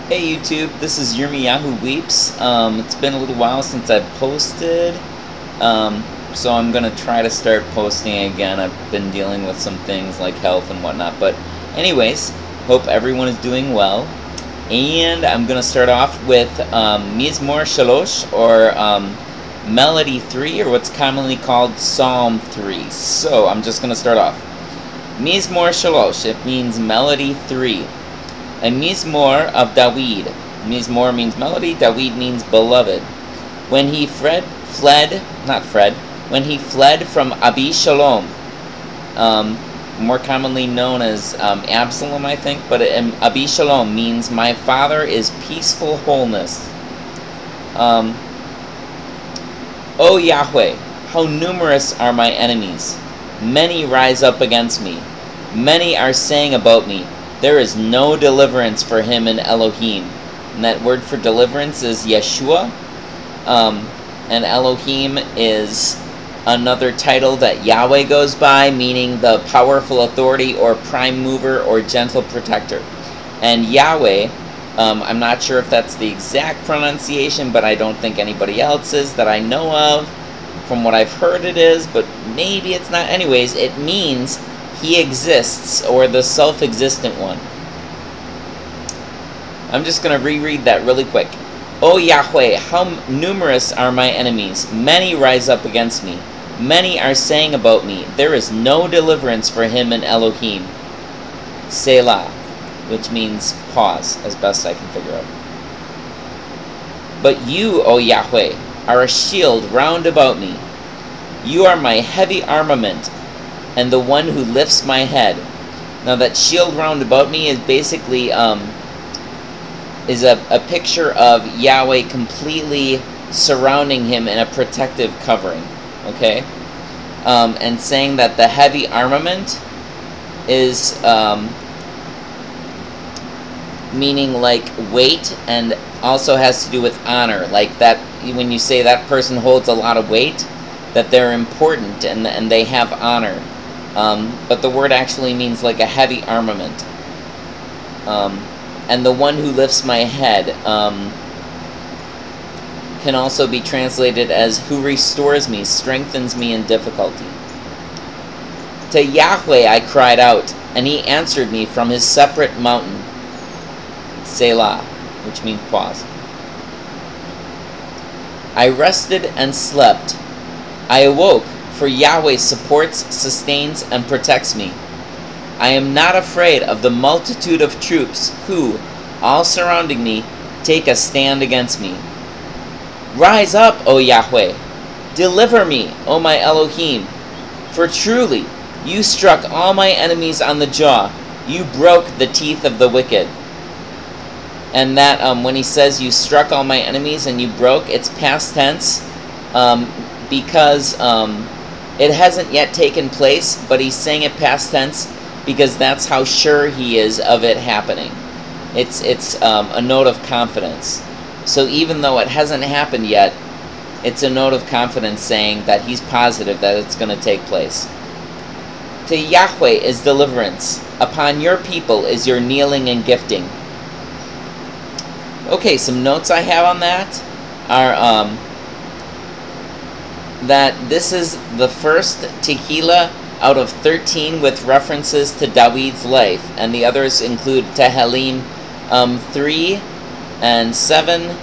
Hey YouTube, this is Yirmiyahu Weeps. It's been a little while since I've posted, so I'm going to try to start posting again. I've been dealing with some things like health and whatnot, but anyways, hope everyone is doing well. And I'm going to start off with Mizmor Shelosh, or Melody 3, or what's commonly called Psalm 3. So I'm just going to start off. Mizmor Shelosh, it means Melody 3. A Mizmor of David. Mizmor means melody, David means beloved. When he fled from Abishalom, more commonly known as Absalom, I think, but Abishalom means my father is peaceful wholeness. O Yahweh, how numerous are my enemies. Many rise up against me. Many are saying about me, there is no deliverance for him in Elohim. And that word for deliverance is Yeshua. And Elohim is another title that Yahweh goes by, meaning the powerful authority or prime mover or gentle protector. And Yahweh, I'm not sure if that's the exact pronunciation, but I don't think anybody else's that I know of. From what I've heard it is, but maybe it's not. Anyways, it means he exists, or the self-existent one. I'm just going to reread that really quick. O Yahweh, how numerous are my enemies. Many rise up against me. Many are saying about me, there is no deliverance for him in Elohim. Selah, which means pause, as best I can figure out. But you, O Yahweh, are a shield round about me. You are my heavy armament, and the one who lifts my head. Now that shield round about me is basically is a picture of Yahweh completely surrounding him in a protective covering. Okay? And saying that the heavy armament is meaning like weight, and also has to do with honor. Like that, when you say that person holds a lot of weight, that they're important and they have honor. But the word actually means like a heavy armament. And the one who lifts my head can also be translated as who restores me, strengthens me in difficulty. To Yahweh I cried out, and he answered me from his separate mountain. Selah, which means pause. I rested and slept. I awoke, for Yahweh supports, sustains, and protects me. I am not afraid of the multitude of troops who, all surrounding me, take a stand against me. Rise up, O Yahweh! Deliver me, O my Elohim! For truly, you struck all my enemies on the jaw. You broke the teeth of the wicked. And that, when he says you struck all my enemies and you broke, it's past tense, because it hasn't yet taken place, but he's saying it past tense because that's how sure he is of it happening. It's a note of confidence. So even though it hasn't happened yet, it's a note of confidence saying that he's positive that it's going to take place. To Yahweh is deliverance. Upon your people is your kneeling and gifting. Okay, some notes I have on that are that this is the first Tehillah out of 13 with references to David's life, and the others include Tehillim 3 and 7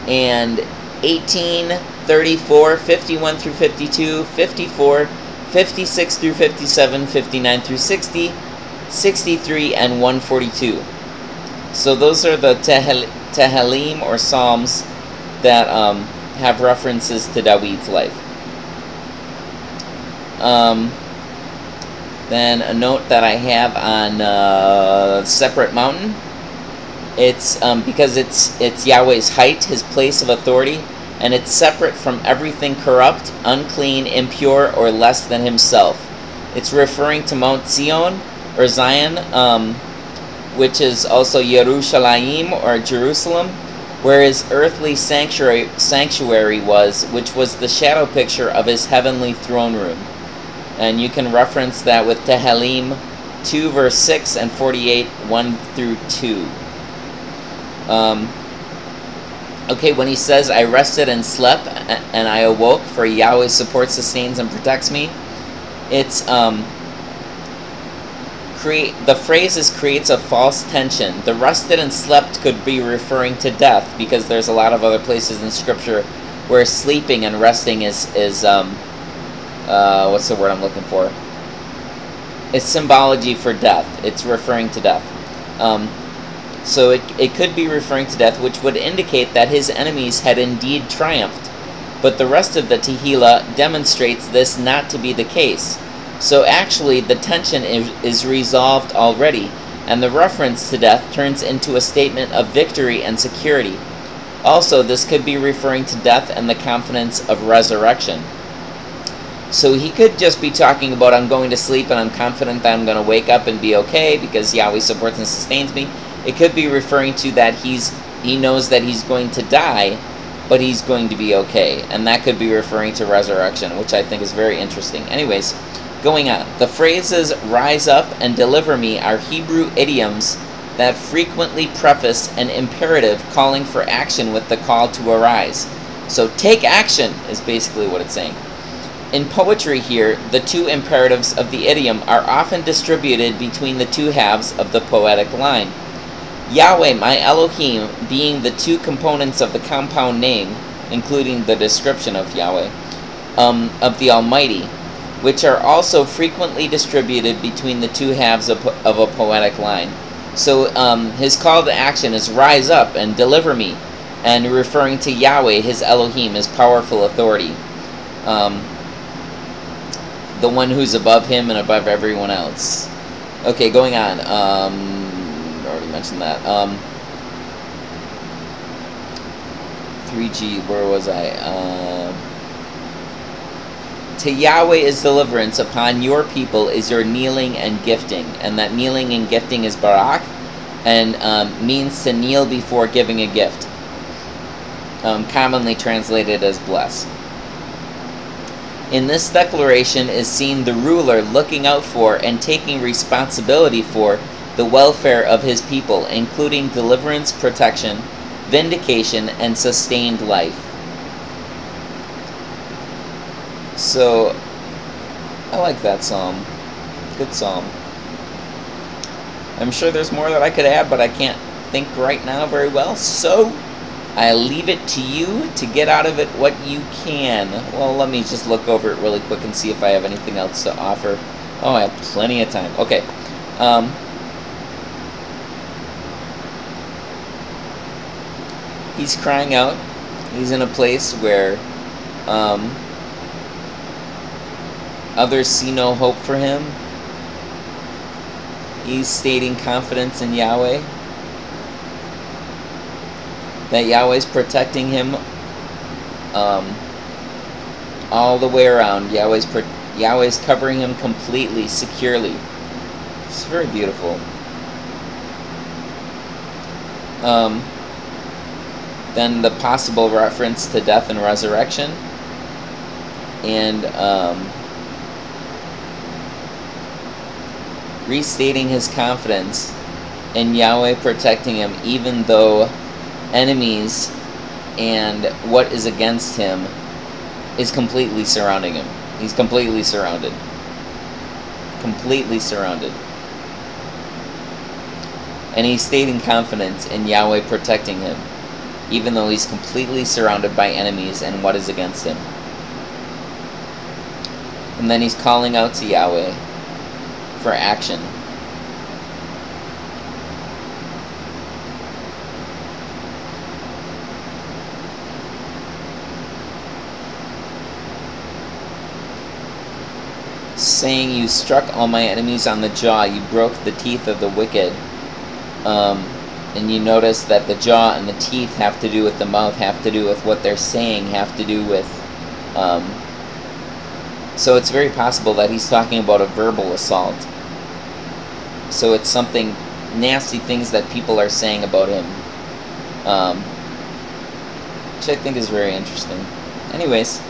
and 18, 34, 51 through 52, 54, 56 through 57, 59 through 60, 63, and 142. So those are the Tehillim, or Psalms, that have references to David's life. Then a note that I have on separate mountain. It's because it's Yahweh's height, his place of authority, and it's separate from everything corrupt, unclean, impure, or less than himself. It's referring to Mount Zion, or Zion, which is also Yerushalayim, or Jerusalem, where his earthly sanctuary was, which was the shadow picture of his heavenly throne room. And you can reference that with Tehillim 2 verse 6 and 48 1 through 2. Okay, when he says, I rested and slept, and I awoke, for Yahweh supports, sustains, and protects me, it's, the phrase is creates a false tension. The rested and slept could be referring to death, because there's a lot of other places in Scripture where sleeping and resting is what's the word I'm looking for? It's symbology for death. It's referring to death. So it could be referring to death, which would indicate that his enemies had indeed triumphed. But the rest of the Tehillah demonstrates this not to be the case. So actually, the tension is resolved already, and the reference to death turns into a statement of victory and security. Also, this could be referring to death and the confidence of resurrection. So he could just be talking about, I'm going to sleep and I'm confident that I'm going to wake up and be okay because Yahweh supports and sustains me. It could be referring to that he knows that he's going to die, but he's going to be okay. And that could be referring to resurrection, which I think is very interesting. Anyways, going on. The phrases rise up and deliver me are Hebrew idioms that frequently preface an imperative calling for action with the call to arise. So take action is basically what it's saying. In poetry here, the two imperatives of the idiom are often distributed between the two halves of the poetic line. Yahweh, my Elohim, being the two components of the compound name, including the description of Yahweh, of the Almighty, which are also frequently distributed between the two halves of a poetic line. So his call to action is rise up and deliver me, and referring to Yahweh, his Elohim, his powerful authority. The one who's above him and above everyone else. Okay, going on. Already mentioned that. 3G, where was I? To Yahweh is deliverance, upon your people is your kneeling and gifting. And that kneeling and gifting is barak, and means to kneel before giving a gift. Commonly translated as bless. In this declaration is seen the ruler looking out for and taking responsibility for the welfare of his people, including deliverance, protection, vindication, and sustained life. So, I like that psalm. Good psalm. I'm sure there's more that I could add, but I can't think right now very well, so I leave it to you to get out of it what you can. Well, let me just look over it really quick and see if I have anything else to offer. Oh, I have plenty of time. Okay. He's crying out. He's in a place where others see no hope for him. He's stating confidence in Yahweh, that Yahweh's protecting him all the way around. Yahweh's covering him completely, securely. It's very beautiful. Then the possible reference to death and resurrection, and restating his confidence in Yahweh protecting him, even though enemies and what is against him is completely surrounding him. He's completely surrounded. Completely surrounded. And he's stating confidence in Yahweh protecting him, even though he's completely surrounded by enemies and what is against him. And then he's calling out to Yahweh for action. Saying, you struck all my enemies on the jaw, you broke the teeth of the wicked. And you notice that the jaw and the teeth have to do with the mouth, have to do with what they're saying, have to do with... so it's very possible that he's talking about a verbal assault. So it's something, nasty things that people are saying about him. Which I think is very interesting. Anyways,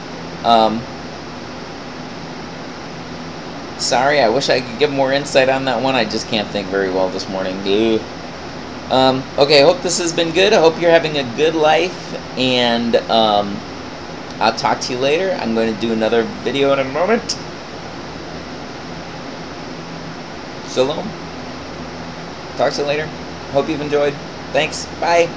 sorry, I wish I could give more insight on that one. I just can't think very well this morning. Okay, I hope this has been good. I hope you're having a good life, and I'll talk to you later. I'm going to do another video in a moment. Shalom. Talk to you later. Hope you've enjoyed. Thanks. Bye.